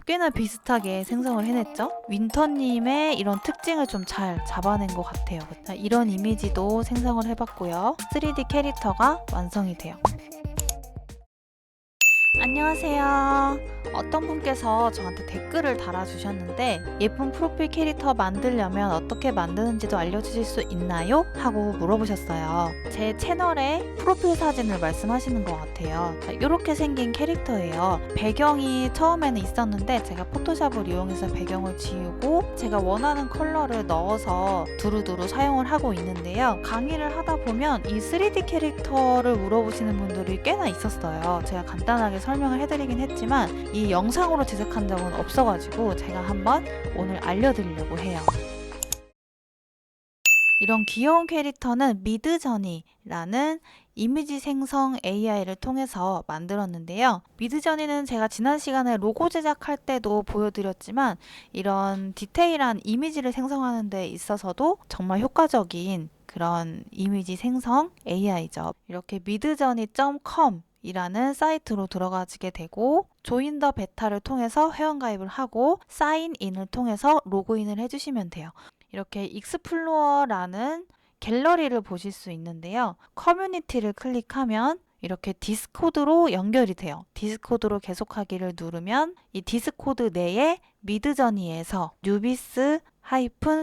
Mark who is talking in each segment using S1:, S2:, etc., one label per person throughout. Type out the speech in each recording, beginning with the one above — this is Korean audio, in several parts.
S1: 꽤나 비슷하게 생성을 해냈죠? 윈터님의 이런 특징을 좀 잘 잡아낸 것 같아요. 자, 이런 이미지도 생성을 해봤고요. 3D 캐릭터가 완성이 돼요. 안녕하세요. 어떤 분께서 저한테 댓글을 달아주셨는데 예쁜 프로필 캐릭터 만들려면 어떻게 만드는지도 알려주실 수 있나요? 하고 물어보셨어요. 제 채널에 프로필 사진을 말씀하시는 것 같아요. 이렇게 생긴 캐릭터예요. 배경이 처음에는 있었는데 제가 포토샵을 이용해서 배경을 지우고 제가 원하는 컬러를 넣어서 두루두루 사용을 하고 있는데요. 강의를 하다 보면 이 3D 캐릭터를 물어보시는 분들이 꽤나 있었어요. 제가 간단하게 설명을 해드리긴 했지만 이 영상으로 제작한 적은 없어가지고 제가 한번 오늘 알려드리려고 해요. 이런 귀여운 캐릭터는 미드저니라는 이미지 생성 AI를 통해서 만들었는데요. 미드저니는 제가 지난 시간에 로고 제작할 때도 보여드렸지만 이런 디테일한 이미지를 생성하는 데 있어서도 정말 효과적인 그런 이미지 생성 AI죠. 이렇게 midjourney.com 이라는 사이트로 들어가게 되고 조인 더 베타를 통해서 회원가입을 하고 사인인을 통해서 로그인을 해주시면 돼요. 이렇게 익스플로어라는 갤러리를 보실 수 있는데요. 커뮤니티를 클릭하면 이렇게 디스코드로 연결이 돼요. 디스코드로 계속하기를 누르면 이 디스코드 내에 미드저니에서 뉴비스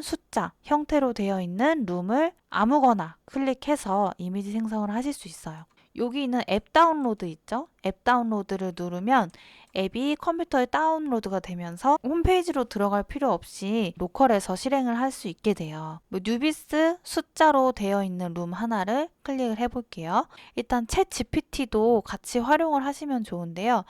S1: 숫자 형태로 되어 있는 룸을 아무거나 클릭해서 이미지 생성을 하실 수 있어요. 여기 있는 앱 다운로드 있죠? 앱 다운로드를 누르면 앱이 컴퓨터에 다운로드가 되면서 홈페이지로 들어갈 필요 없이 로컬에서 실행을 할 수 있게 돼요. 뉴비스 숫자로 되어 있는 룸 하나를 클릭을 해볼게요. 일단 챗 GPT도 같이 활용을 하시면 좋은데요.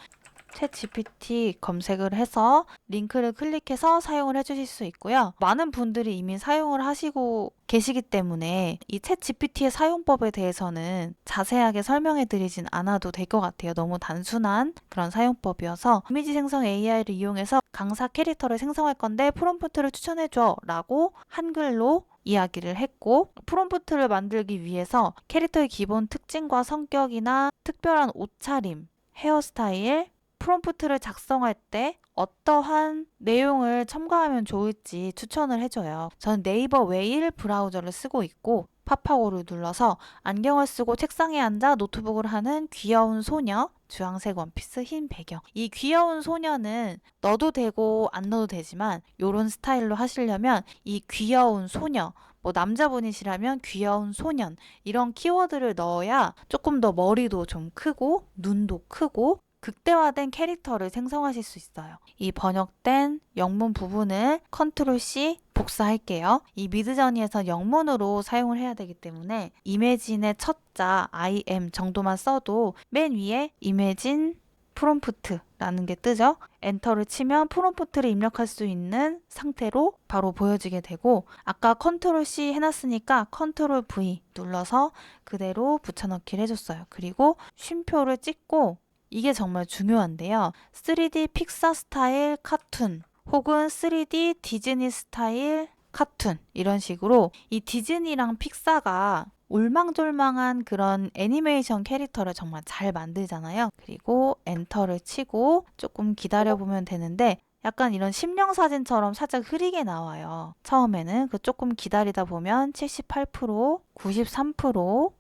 S1: 챗 GPT 검색을 해서 링크를 클릭해서 사용을 해주실 수 있고요. 많은 분들이 이미 사용을 하시고 계시기 때문에 이 챗 GPT의 사용법에 대해서는 자세하게 설명해 드리진 않아도 될 것 같아요. 너무 단순한 그런 사용법이어서 이미지 생성 AI를 이용해서 강사 캐릭터를 생성할 건데 프롬프트를 추천해줘 라고 한글로 이야기를 했고 프롬프트를 만들기 위해서 캐릭터의 기본 특징과 성격이나 특별한 옷차림, 헤어스타일, 프롬프트를 작성할 때 어떠한 내용을 첨가하면 좋을지 추천을 해줘요. 저는 네이버 웨일 브라우저를 쓰고 있고 파파고를 눌러서 안경을 쓰고 책상에 앉아 노트북을 하는 귀여운 소녀, 주황색 원피스, 흰 배경. 이 귀여운 소녀는 넣어도 되고 안 넣어도 되지만 이런 스타일로 하시려면 이 귀여운 소녀, 남자분이시라면 귀여운 소년 이런 키워드를 넣어야 조금 더 머리도 좀 크고 눈도 크고 극대화된 캐릭터를 생성하실 수 있어요. 이 번역된 영문 부분을 컨트롤 C 복사할게요. 이 미드저니에서 영문으로 사용을 해야 되기 때문에 이매진의 첫자 IM 정도만 써도 맨 위에 이매진 프롬프트라는 게 뜨죠. 엔터를 치면 프롬프트를 입력할 수 있는 상태로 바로 보여지게 되고 아까 컨트롤 C 해놨으니까 컨트롤 V 눌러서 그대로 붙여넣기를 해줬어요. 그리고 쉼표를 찍고 이게 정말 중요한데요. 3D 픽사 스타일 카툰 혹은 3D 디즈니 스타일 카툰 이런 식으로 이 디즈니랑 픽사가 올망졸망한 그런 애니메이션 캐릭터를 정말 잘 만들잖아요. 그리고 엔터를 치고 조금 기다려보면 되는데 약간 이런 심령 사진처럼 살짝 흐리게 나와요. 처음에는 그 조금 기다리다 보면 78%, 93%,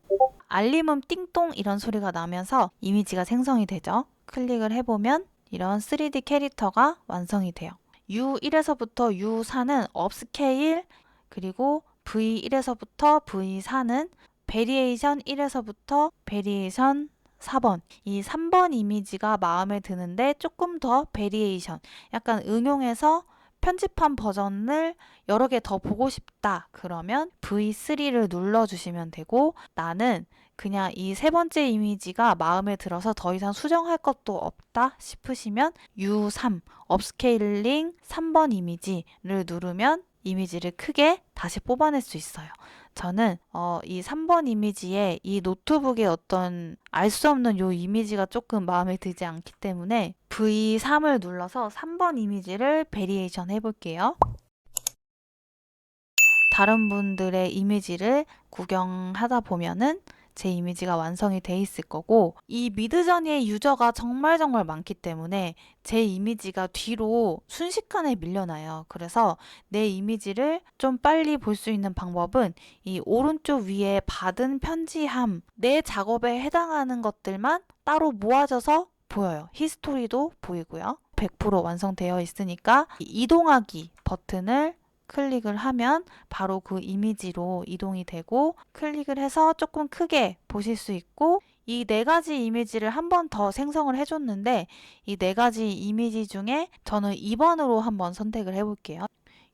S1: 알림음 띵동 이런 소리가 나면서 이미지가 생성이 되죠. 클릭을 해보면 이런 3D 캐릭터가 완성이 돼요. U1에서부터 U4는 업스케일, 그리고 V1에서부터 V4는 베리에이션 1에서부터 베리에이션 4번. 이 3번 이미지가 마음에 드는데 조금 더 베리에이션, 약간 응용해서 편집한 버전을 여러 개 더 보고 싶다. 그러면 V3를 눌러주시면 되고 나는 그냥 이 세 번째 이미지가 마음에 들어서 더 이상 수정할 것도 없다 싶으시면 U3, 업스케일링 3번 이미지를 누르면 이미지를 크게 다시 뽑아낼 수 있어요. 저는 이 3번 이미지에 이 노트북의 어떤 알 수 없는 요 이미지가 조금 마음에 들지 않기 때문에 V3을 눌러서 3번 이미지를 베리에이션 해볼게요. 다른 분들의 이미지를 구경하다 보면은 제 이미지가 완성이 돼 있을 거고, 이 미드저니의 유저가 정말 많기 때문에 제 이미지가 뒤로 순식간에 밀려나요. 그래서 내 이미지를 좀 빨리 볼 수 있는 방법은 이 오른쪽 위에 받은 편지함, 내 작업에 해당하는 것들만 따로 모아져서 보여요. 히스토리도 보이고요. 100% 완성되어 있으니까 이 이동하기 버튼을 클릭을 하면 바로 그 이미지로 이동이 되고, 클릭을 해서 조금 크게 보실 수 있고, 이 네 가지 이미지를 한 번 더 생성을 해줬는데, 이 네 가지 이미지 중에 저는 2번으로 한번 선택을 해볼게요.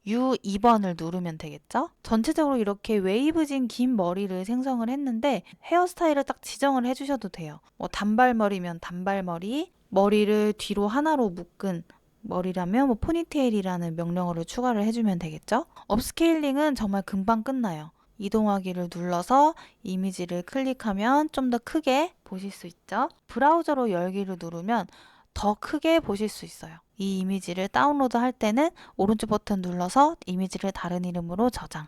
S1: U2번을 누르면 되겠죠? 전체적으로 이렇게 웨이브진 긴 머리를 생성을 했는데, 헤어스타일을 딱 지정을 해주셔도 돼요. 뭐 단발머리면 단발머리, 머리를 뒤로 하나로 묶은 머리라면 뭐 포니테일이라는 명령어를 추가를 해주면 되겠죠? 업스케일링은 정말 금방 끝나요. 이동하기를 눌러서 이미지를 클릭하면 좀 더 크게 보실 수 있죠? 브라우저로 열기를 누르면 더 크게 보실 수 있어요. 이 이미지를 다운로드 할 때는 오른쪽 버튼 눌러서 이미지를 다른 이름으로 저장.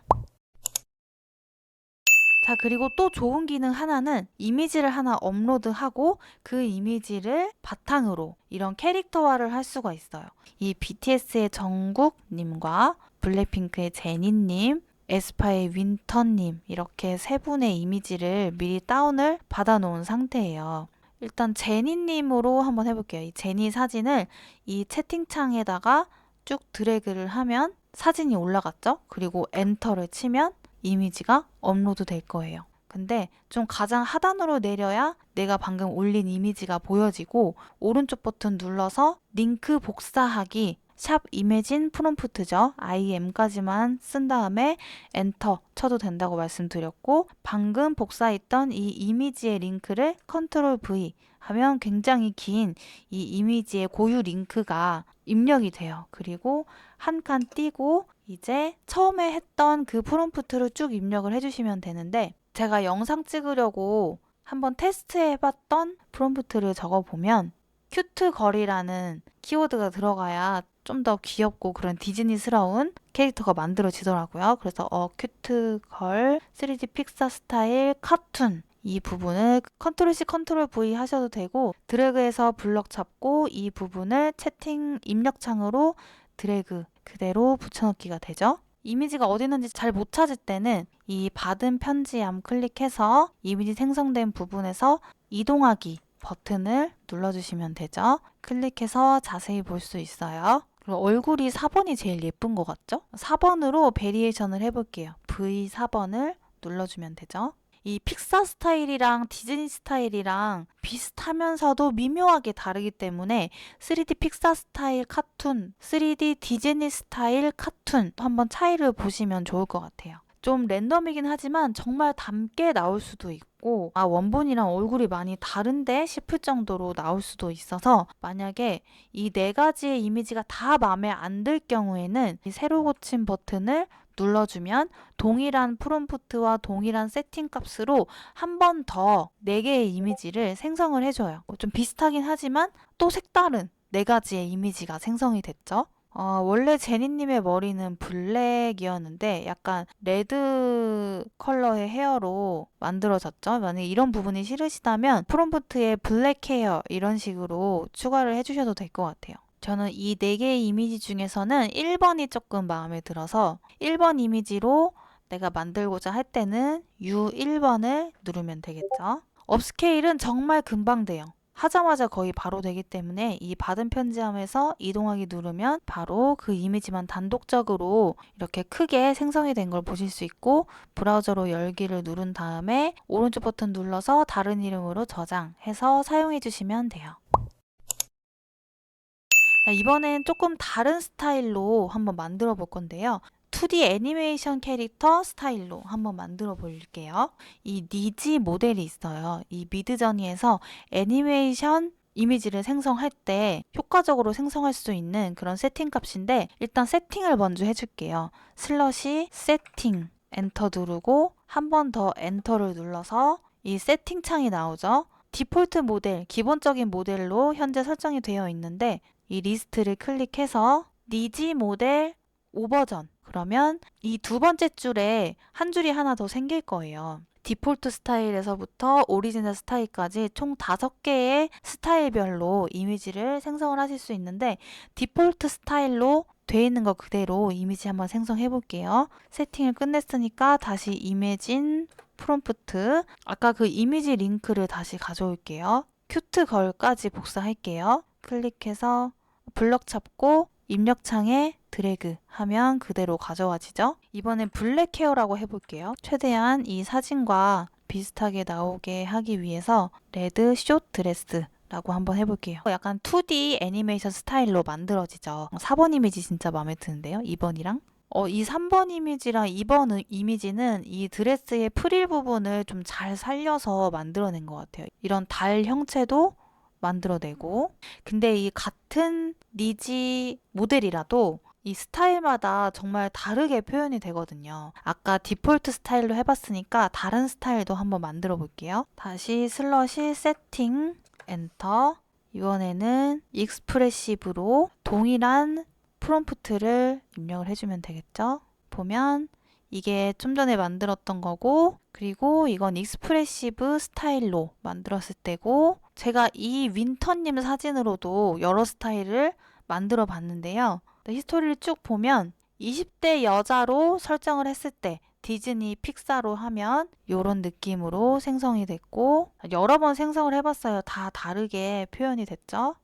S1: 자, 그리고 또 좋은 기능 하나는 이미지를 하나 업로드하고 그 이미지를 바탕으로 이런 캐릭터화를 할 수가 있어요. 이 BTS의 정국님과 블랙핑크의 제니님, 에스파의 윈터님, 이렇게 세 분의 이미지를 미리 다운을 받아 놓은 상태예요. 일단 제니님으로 한번 해볼게요. 이 제니 사진을 이 채팅창에다가 쭉 드래그를 하면 사진이 올라갔죠? 그리고 엔터를 치면 이미지가 업로드 될 거예요. 근데 좀 가장 하단으로 내려야 내가 방금 올린 이미지가 보여지고, 오른쪽 버튼 눌러서 링크 복사하기, 샵 이매진 프롬프트죠. IM까지만 쓴 다음에 엔터 쳐도 된다고 말씀드렸고, 방금 복사했던 이 이미지의 링크를 컨트롤 V 하면 굉장히 긴 이 이미지의 고유 링크가 입력이 돼요. 그리고 한 칸 띄고 이제 처음에 했던 그 프롬프트를 쭉 입력을 해주시면 되는데, 제가 영상 찍으려고 한번 테스트해봤던 프롬프트를 적어보면 큐트 걸이라는 키워드가 들어가야 좀 더 귀엽고 그런 디즈니스러운 캐릭터가 만들어지더라고요. 그래서 큐트 걸 3D 픽사 스타일 카툰, 이 부분을 컨트롤 C 컨트롤 V 하셔도 되고, 드래그해서 블럭 잡고 이 부분을 채팅 입력창으로 드래그 그대로 붙여넣기가 되죠. 이미지가 어디 있는지 잘 못 찾을 때는 이 받은 편지함 클릭해서 이미지 생성된 부분에서 이동하기 버튼을 눌러주시면 되죠. 클릭해서 자세히 볼 수 있어요. 그리고 얼굴이 4번이 제일 예쁜 것 같죠? 4번으로 베리에이션을 해볼게요. V4번을 눌러주면 되죠. 이 픽사 스타일이랑 디즈니 스타일이랑 비슷하면서도 미묘하게 다르기 때문에 3D 픽사 스타일 카툰, 3D 디즈니 스타일 카툰 한번 차이를 보시면 좋을 것 같아요. 좀 랜덤이긴 하지만 정말 닮게 나올 수도 있고, 원본이랑 얼굴이 많이 다른데 싶을 정도로 나올 수도 있어서, 만약에 이 네 가지의 이미지가 다 마음에 안 들 경우에는 이 새로 고침 버튼을 눌러주면 동일한 프롬프트와 동일한 세팅 값으로 한 번 더 4개의 이미지를 생성을 해줘요. 좀 비슷하긴 하지만 또 색다른 4가지의 이미지가 생성이 됐죠. 원래 제니님의 머리는 블랙이었는데 약간 레드 컬러의 헤어로 만들어졌죠. 만약에 이런 부분이 싫으시다면 프롬프트에 블랙 헤어 이런 식으로 추가를 해주셔도 될 것 같아요. 저는 이 4개의 이미지 중에서는 1번이 조금 마음에 들어서 1번 이미지로 내가 만들고자 할 때는 U1번을 누르면 되겠죠. 업스케일은 정말 금방 돼요. 하자마자 거의 바로 되기 때문에 이 받은 편지함에서 이동하기 누르면 바로 그 이미지만 단독적으로 이렇게 크게 생성이 된 걸 보실 수 있고, 브라우저로 열기를 누른 다음에 오른쪽 버튼 눌러서 다른 이름으로 저장해서 사용해 주시면 돼요. 자, 이번엔 조금 다른 스타일로 한번 만들어 볼 건데요. 2D 애니메이션 캐릭터 스타일로 한번 만들어 볼게요. 이 니지 모델이 있어요. 이 미드저니에서 애니메이션 이미지를 생성할 때 효과적으로 생성할 수 있는 그런 세팅 값인데, 일단 세팅을 먼저 해줄게요. 슬러시 세팅 엔터 누르고 한 번 더 엔터를 눌러서 이 세팅 창이 나오죠. 디폴트 모델, 기본적인 모델로 현재 설정이 되어 있는데, 이 리스트를 클릭해서 니지 모델 5버전, 그러면 이 두 번째 줄에 한 줄이 하나 더 생길 거예요. 디폴트 스타일에서부터 오리지널 스타일까지 총 5개의 스타일별로 이미지를 생성을 하실 수 있는데, 디폴트 스타일로 돼 있는 거 그대로 이미지 한번 생성해 볼게요. 세팅을 끝냈으니까 다시 이미진 프롬프트, 아까 그 이미지 링크를 다시 가져올게요. 큐트걸까지 복사할게요. 클릭해서 블럭 잡고 입력창에 드래그 하면 그대로 가져와지죠. 이번엔 블랙 헤어라고 해볼게요. 최대한 이 사진과 비슷하게 나오게 하기 위해서 레드 숏 드레스 라고 한번 해볼게요. 약간 2D 애니메이션 스타일로 만들어지죠. 4번 이미지 진짜 마음에 드는데요. 2번이랑 이 3번 이미지랑 2번 이미지는 이 드레스의 프릴 부분을 좀 잘 살려서 만들어낸 것 같아요. 이런 달 형체도 만들어내고, 근데 이 같은 니지 모델이라도 이 스타일마다 정말 다르게 표현이 되거든요. 아까 디폴트 스타일로 해봤으니까 다른 스타일도 한번 만들어 볼게요. 다시 슬러시 세팅 엔터. 이번에는 익스프레시브로 동일한 프롬프트를 입력을 해주면 되겠죠. 보면 이게 좀 전에 만들었던 거고, 그리고 이건 익스프레시브 스타일로 만들었을 때고, 제가 이 윈터님 사진으로도 여러 스타일을 만들어 봤는데요. 히스토리를 쭉 보면 20대 여자로 설정을 했을 때 디즈니 픽사로 하면 이런 느낌으로 생성이 됐고, 여러 번 생성을 해봤어요. 다 다르게 표현이 됐죠.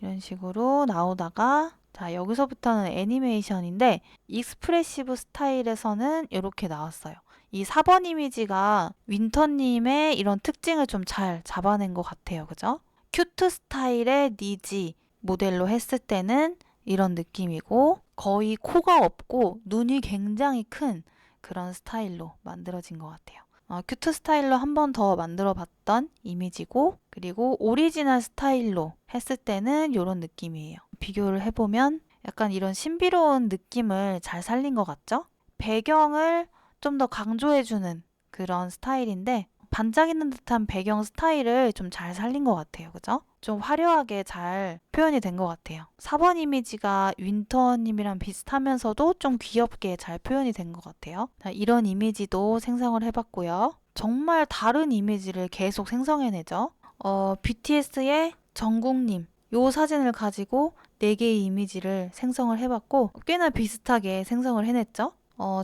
S1: 이런 식으로 나오다가, 자, 여기서부터는 애니메이션인데 익스프레시브 스타일에서는 이렇게 나왔어요. 이 4번 이미지가 윈터님의 이런 특징을 좀 잘 잡아낸 것 같아요. 그죠? 큐트 스타일의 니지 모델로 했을 때는 이런 느낌이고, 거의 코가 없고 눈이 굉장히 큰 그런 스타일로 만들어진 것 같아요. 큐트 스타일로 한 번 더 만들어 봤던 이미지고, 그리고 오리지널 스타일로 했을 때는 이런 느낌이에요. 비교를 해보면 약간 이런 신비로운 느낌을 잘 살린 것 같죠? 배경을 좀 더 강조해주는 그런 스타일인데, 반짝이는 듯한 배경 스타일을 좀 잘 살린 것 같아요. 그죠? 좀 화려하게 잘 표현이 된 것 같아요. 4번 이미지가 윈터님이랑 비슷하면서도 좀 귀엽게 잘 표현이 된 것 같아요. 자, 이런 이미지도 생성을 해봤고요. 정말 다른 이미지를 계속 생성해내죠. BTS의 정국님, 요 사진을 가지고 4개의 이미지를 생성을 해봤고, 꽤나 비슷하게 생성을 해냈죠.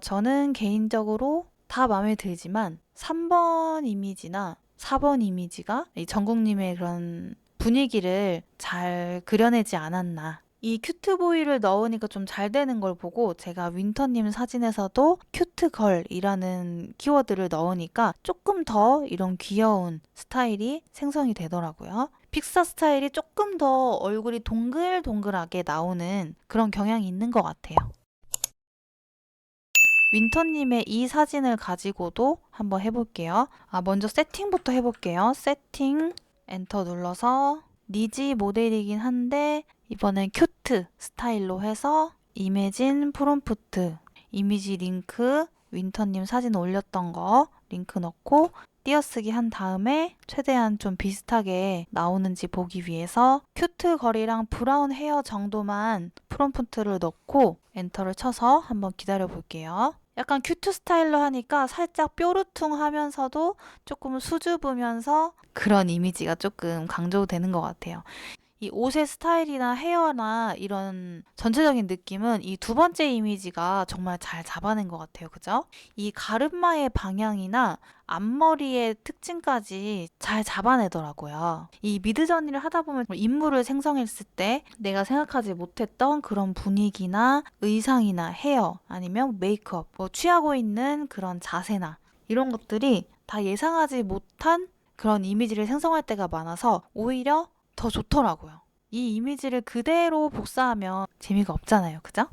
S1: 저는 개인적으로 다 마음에 들지만 3번 이미지나 4번 이미지가 이 정국님의 그런 분위기를 잘 그려내지 않았나. 이 큐트보이를 넣으니까 좀 잘 되는 걸 보고 제가 윈터님 사진에서도 큐트걸이라는 키워드를 넣으니까 조금 더 이런 귀여운 스타일이 생성이 되더라고요. 픽사 스타일이 조금 더 얼굴이 동글동글하게 나오는 그런 경향이 있는 것 같아요. 윈터님의 이 사진을 가지고도 한번 해볼게요. 먼저 세팅부터 해볼게요. 세팅, 엔터 눌러서 니지 모델이긴 한데 이번엔 큐트 스타일로 해서 이미진 프롬프트, 이미지 링크, 윈터님 사진 올렸던 거 링크 넣고 띄어쓰기 한 다음에 최대한 좀 비슷하게 나오는지 보기 위해서 큐트 거리랑 브라운 헤어 정도만 프롬프트를 넣고 엔터를 쳐서 한번 기다려 볼게요. 약간 큐트 스타일로 하니까 살짝 뾰루퉁하면서도 조금 수줍으면서 그런 이미지가 조금 강조되는 것 같아요. 이 옷의 스타일이나 헤어나 이런 전체적인 느낌은 이 두 번째 이미지가 정말 잘 잡아낸 것 같아요. 그죠? 이 가르마의 방향이나 앞머리의 특징까지 잘 잡아내더라고요. 이 미드저니를 하다 보면 인물을 생성했을 때 내가 생각하지 못했던 그런 분위기나 의상이나 헤어 아니면 메이크업, 취하고 있는 그런 자세나 이런 것들이 다 예상하지 못한 그런 이미지를 생성할 때가 많아서 오히려 더 좋더라고요. 이 이미지를 그대로 복사하면 재미가 없잖아요. 그죠?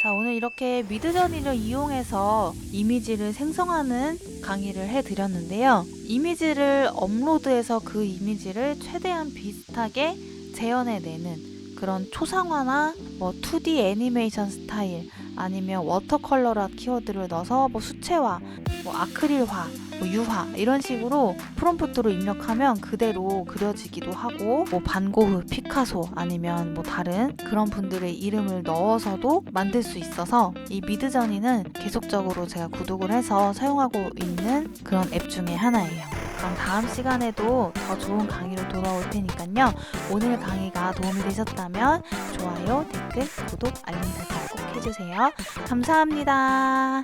S1: 자, 오늘 이렇게 미드저니를 이용해서 이미지를 생성하는 강의를 해드렸는데요. 이미지를 업로드해서 그 이미지를 최대한 비슷하게 재현해내는 그런 초상화나 2D 애니메이션 스타일 아니면 워터컬러라 키워드를 넣어서 수채화, 아크릴화 뭐 유화 이런 식으로 프롬프트로 입력하면 그대로 그려지기도 하고, 뭐 반고흐, 피카소 아니면 뭐 다른 그런 분들의 이름을 넣어서도 만들 수 있어서 이 미드저니는 계속적으로 제가 구독을 해서 사용하고 있는 그런 앱 중에 하나예요. 그럼 다음 시간에도 더 좋은 강의로 돌아올 테니까요. 오늘 강의가 도움이 되셨다면 좋아요, 댓글, 구독, 알림 설정 꼭 해주세요. 감사합니다.